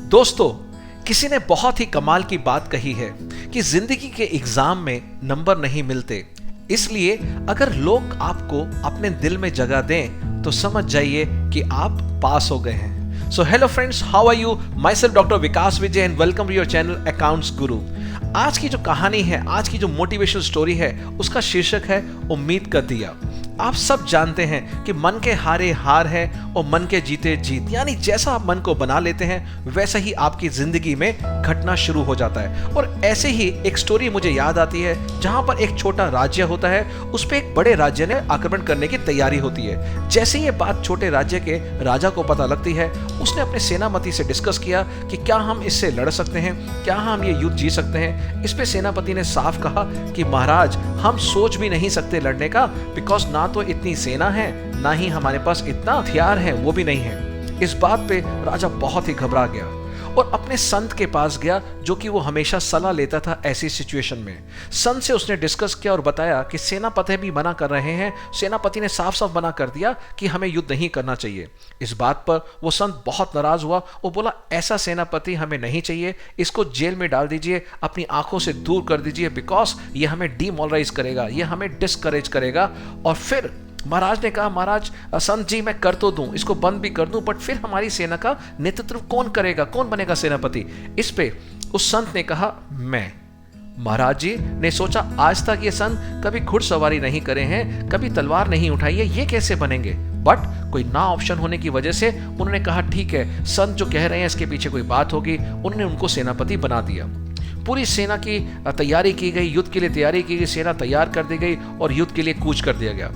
दोस्तों, किसी ने बहुत ही कमाल की बात कही है कि जिंदगी के एग्जाम में नंबर नहीं मिलते, इसलिए अगर लोग आपको अपने दिल में जगह दें तो समझ जाइए कि आप पास हो गए हैं। So hello friends, how are you? Myself doctor Vikas Vijay and welcome to your channel accounts Guru. आज की जो कहानी है, आज की जो मोटिवेशनल स्टोरी है, उसका शीर्षक है उम्मीद का दिया। आप सब जानते हैं कि मन के हारे हार है और मन के जीते जीत, यानी जैसा आप मन को बना लेते हैं वैसा ही आपकी जिंदगी में घटना शुरू हो जाता है। और ऐसे ही एक स्टोरी मुझे याद आती है जहां पर एक छोटा राज्य होता है, उस पर एक बड़े राज्य ने आक्रमण करने की तैयारी होती है। जैसे ये बात छोटे राज्य के राजा को पता लगती है, उसने अपने सेनापति से डिस्कस किया कि क्या हम इससे लड़ सकते हैं, क्या हम ये युद्ध जीत सकते हैं। इस पे सेनापति ने साफ कहा कि महाराज, हम सोच भी नहीं सकते लड़ने का, बिकॉज ना तो इतनी सेना है, ना ही हमारे पास इतना हथियार है, वो भी नहीं है। इस बात पे राजा बहुत ही घबरा गया और अपने संत के पास गया, जो कि वो हमेशा सलाह लेता था ऐसी सिचुएशन में। संत से उसने डिस्कस किया और बताया कि सेनापति भी मना कर रहे हैं। सेनापति ने साफ साफ मना कर दिया कि हमें युद्ध नहीं करना चाहिए। इस बात पर वो संत बहुत नाराज हुआ और बोला, ऐसा सेनापति हमें नहीं चाहिए, इसको जेल में डाल दीजिए, अपनी आंखों से दूर कर दीजिए, बिकॉज ये हमें डीमोरलाइज करेगा, ये हमें डिस्करेज करेगा। और फिर महाराज ने कहा, महाराज संत जी, मैं कर तो दूं, इसको बंद भी कर दूं, बट फिर हमारी सेना का नेतृत्व कौन करेगा, कौन बनेगा सेनापति? इस पे उस संत ने कहा, मैं। महाराज जी ने सोचा, आज तक ये संत कभी घुड़सवारी नहीं करे हैं, कभी तलवार नहीं उठाई है, ये कैसे बनेंगे? बट कोई ना ऑप्शन होने की वजह से उन्होंने कहा, ठीक है, संत जो कह रहे हैं इसके पीछे कोई बात होगी। उन्होंने उनको सेनापति बना दिया। पूरी सेना की तैयारी की गई, युद्ध के लिए तैयारी की गई, सेना तैयार कर दी गई और युद्ध के लिए कूच कर दिया गया।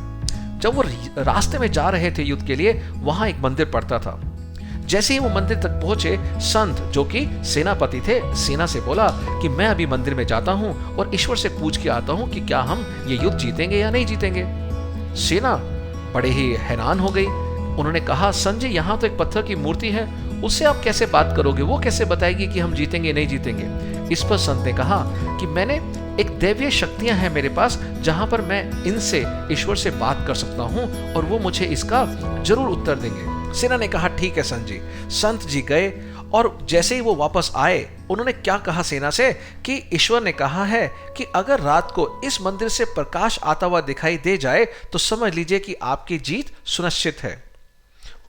जब वो रास्ते में जा रहे थे युद्ध के लिए, वहां एक मंदिर पड़ता था। जैसे ही वो मंदिर तक पहुंचे, संत जो कि सेनापति थे, सेना से बोला कि मैं अभी मंदिर में जाता हूं और ईश्वर से पूछ के आता हूं कि क्या हम ये युद्ध जीतेंगे या नहीं जीतेंगे। सेना बड़े ही हैरान हो गई। उन्होंने कहा, संत जी, यहाँ तो एक पत्थर की मूर्ति है, उससे आप कैसे बात करोगे? वो कैसे बताएगी कि हम जीतेंगे नहीं जीतेंगे? इस पर संत ने कहा कि मैंने एक दैवीय शक्तियां हैं मेरे पास, जहां पर मैं इनसे, ईश्वर से बात कर सकता हूं और वो मुझे इसका जरूर उत्तर देंगे। सेना ने कहा, ठीक है संत जी। संत जी गए और जैसे ही वो वापस आए, उन्होंने क्या कहा सेना से कि ईश्वर ने कहा है कि अगर रात को इस मंदिर से प्रकाश आता हुआ दिखाई दे जाए तो समझ लीजिए कि आपकी जीत सुनिश्चित है।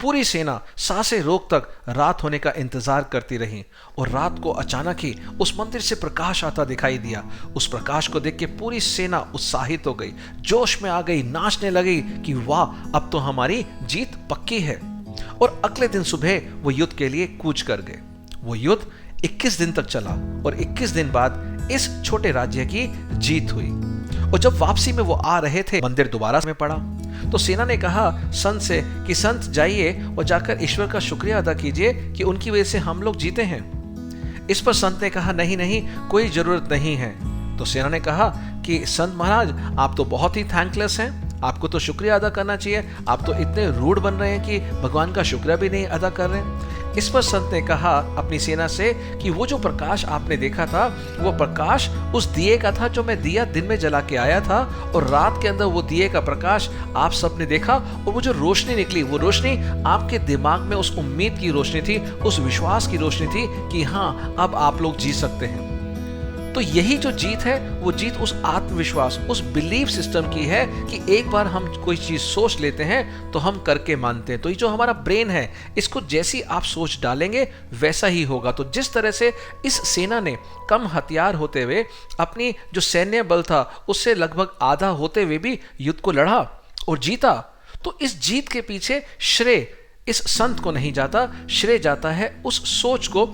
पूरी सेना सांसें रोक तक रात होने का इंतजार करती रही और रात को अचानक ही उस मंदिर से प्रकाश आता दिखाई दिया। उस प्रकाश को देख के पूरी सेना उत्साहित हो गई, जोश में आ गई, नाचने लगी कि वाह, अब तो हमारी जीत पक्की है। और अगले दिन सुबह वो युद्ध के लिए कूच कर गए। वो युद्ध 21 दिन तक चला और 21 दिन बाद इस छोटे राज्य की जीत हुई। और जब वापसी में वो आ रहे थे, मंदिर दोबारा में पड़ा तो सेना ने कहा संत से कि संत जाइए और जाकर ईश्वर का शुक्रिया अदा कीजिए कि उनकी वजह से हम लोग जीते हैं। इस पर संत ने कहा, नहीं नहीं, कोई जरूरत नहीं है। तो सेना ने कहा कि संत महाराज, आप तो बहुत ही थैंकलेस हैं, आपको तो शुक्रिया अदा करना चाहिए, आप तो इतने रूड बन रहे हैं कि भगवान का शुक्रिया भी नहीं अदा कर रहे हैं। इस पर संत ने कहा अपनी सेना से कि वो जो प्रकाश आपने देखा था, वो प्रकाश उस दिए का था जो मैं दिया दिन में जला के आया था, और रात के अंदर वो दिए का प्रकाश आप सबने देखा, और वो जो रोशनी निकली, वो रोशनी आपके दिमाग में उस उम्मीद की रोशनी थी, उस विश्वास की रोशनी थी कि हाँ, अब आप लोग जी सकते हैं। तो यही जो जीत है, वो जीत उस आत्मविश्वास, उस बिलीफ सिस्टम की है कि एक बार हम कोई चीज सोच लेते हैं तो हम करके मानते हैं। तो ये जो हमारा ब्रेन है, इसको जैसी आप सोच डालेंगे वैसा ही होगा। तो जिस तरह से इस सेना ने कम हथियार होते हुए अपनी जो सैन्य बल था उससे लगभग आधा होते हुए भी युद्ध को लड़ा और जीता, तो इस जीत के पीछे श्रेय इस संत को नहीं जाता, श्रेय जाता है उस सोच को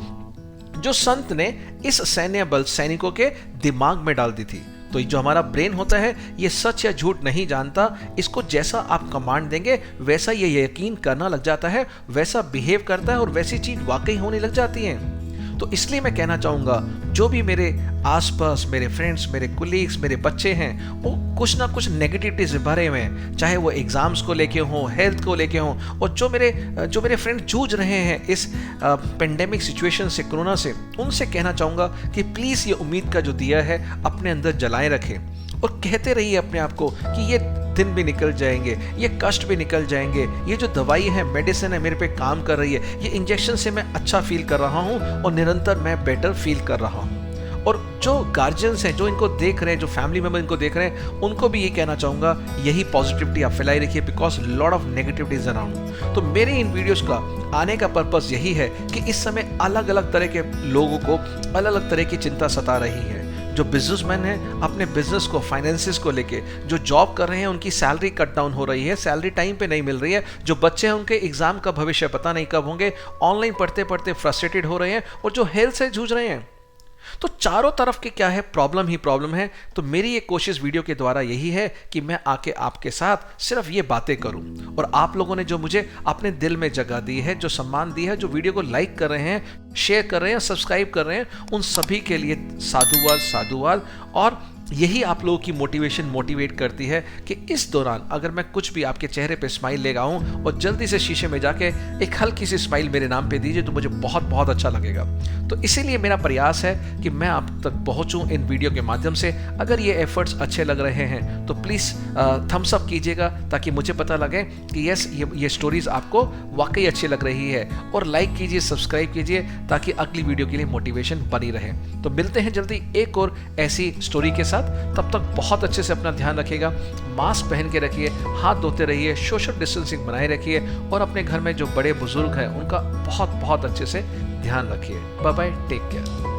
जो संत ने इस सैन्य बल, सैनिकों के दिमाग में डाल दी थी। तो जो हमारा ब्रेन होता है, ये सच या झूठ नहीं जानता, इसको जैसा आप कमांड देंगे वैसा ये यकीन करना लग जाता है, वैसा बिहेव करता है और वैसी चीज वाकई होने लग जाती है। तो इसलिए मैं कहना चाहूंगा, जो भी मेरे आसपास, मेरे फ्रेंड्स, मेरे कुलीग्स, मेरे बच्चे हैं, वो कुछ ना कुछ नेगेटिविटी से भरे हुए हैं, चाहे वो एग्जाम्स को लेके हों, हेल्थ को लेके हों, और जो मेरे फ्रेंड जूझ रहे हैं इस पेंडेमिक सिचुएशन से, कोरोना से, उनसे कहना चाहूंगा कि प्लीज ये उम्मीद का जो दिया है अपने अंदर जलाए रखें और कहते रहिए अपने आप को कि ये दिन भी निकल जाएंगे, ये कष्ट भी निकल जाएंगे, ये जो दवाई है, मेडिसिन है, मेरे पे काम कर रही है, ये इंजेक्शन से मैं अच्छा फील कर रहा हूँ और निरंतर मैं बेटर फील कर रहा हूँ। और जो गार्जियंस हैं, जो इनको देख रहे हैं, जो फैमिली मेंबर इनको देख रहे हैं, उनको भी ये कहना चाहूँगा, यही पॉजिटिविटी आप फैलाई रखिए, because lot of negativity is around. तो मेरे इन वीडियोस का आने का पर्पस यही है कि इस समय अलग अलग तरह के लोगों को अलग अलग तरह की चिंता सता रही है। जो बिजनेसमैन हैं, अपने बिजनेस को, फाइनेंसिस को लेके, जो जॉब कर रहे हैं उनकी सैलरी कट डाउन हो रही है, सैलरी टाइम पे नहीं मिल रही है, जो बच्चे हैं उनके एग्जाम का भविष्य पता नहीं कब होंगे, ऑनलाइन पढ़ते पढ़ते फ्रस्ट्रेटेड हो रहे हैं, और जो हेल्थ से जूझ रहे हैं। तो चारों तरफ के क्या है, प्रॉब्लम ही प्रॉब्लम है। तो मेरी ये कोशिश वीडियो के द्वारा यही है कि मैं आके आपके साथ सिर्फ ये बातें करूं, और आप लोगों ने जो मुझे अपने दिल में जगह दी है, जो सम्मान दी है, जो वीडियो को लाइक कर रहे हैं, शेयर कर रहे हैं, सब्सक्राइब कर रहे हैं, उन सभी के लिए साधुवाद साधुवाद। और यही आप लोगों की मोटिवेशन मोटिवेट करती है कि इस दौरान अगर मैं कुछ भी आपके चेहरे पे स्माइल लेगा हूं, और जल्दी से शीशे में जाके एक हल्की सी स्माइल मेरे नाम पे दीजिए, तो मुझे बहुत बहुत अच्छा लगेगा। तो इसीलिए मेरा प्रयास है कि मैं आप तक पहुंचूं इन वीडियो के माध्यम से। अगर ये एफर्ट्स अच्छे लग रहे हैं तो प्लीज़ थम्स अप कीजिएगा, ताकि मुझे पता लगे कि यस, ये स्टोरीज़ आपको वाकई अच्छी लग रही है। और लाइक कीजिए, सब्सक्राइब कीजिए, ताकि अगली वीडियो के लिए मोटिवेशन बनी रहे। तो मिलते हैं जल्दी एक और ऐसी स्टोरी के साथ। तब तक बहुत अच्छे से अपना ध्यान रखिएगा, मास्क पहन के रखिए, हाथ धोते रहिए, सोशल डिस्टेंसिंग बनाए रखिए, और अपने घर में जो बड़े बुजुर्ग हैं उनका बहुत बहुत अच्छे से ध्यान रखिए। Bye bye, take care.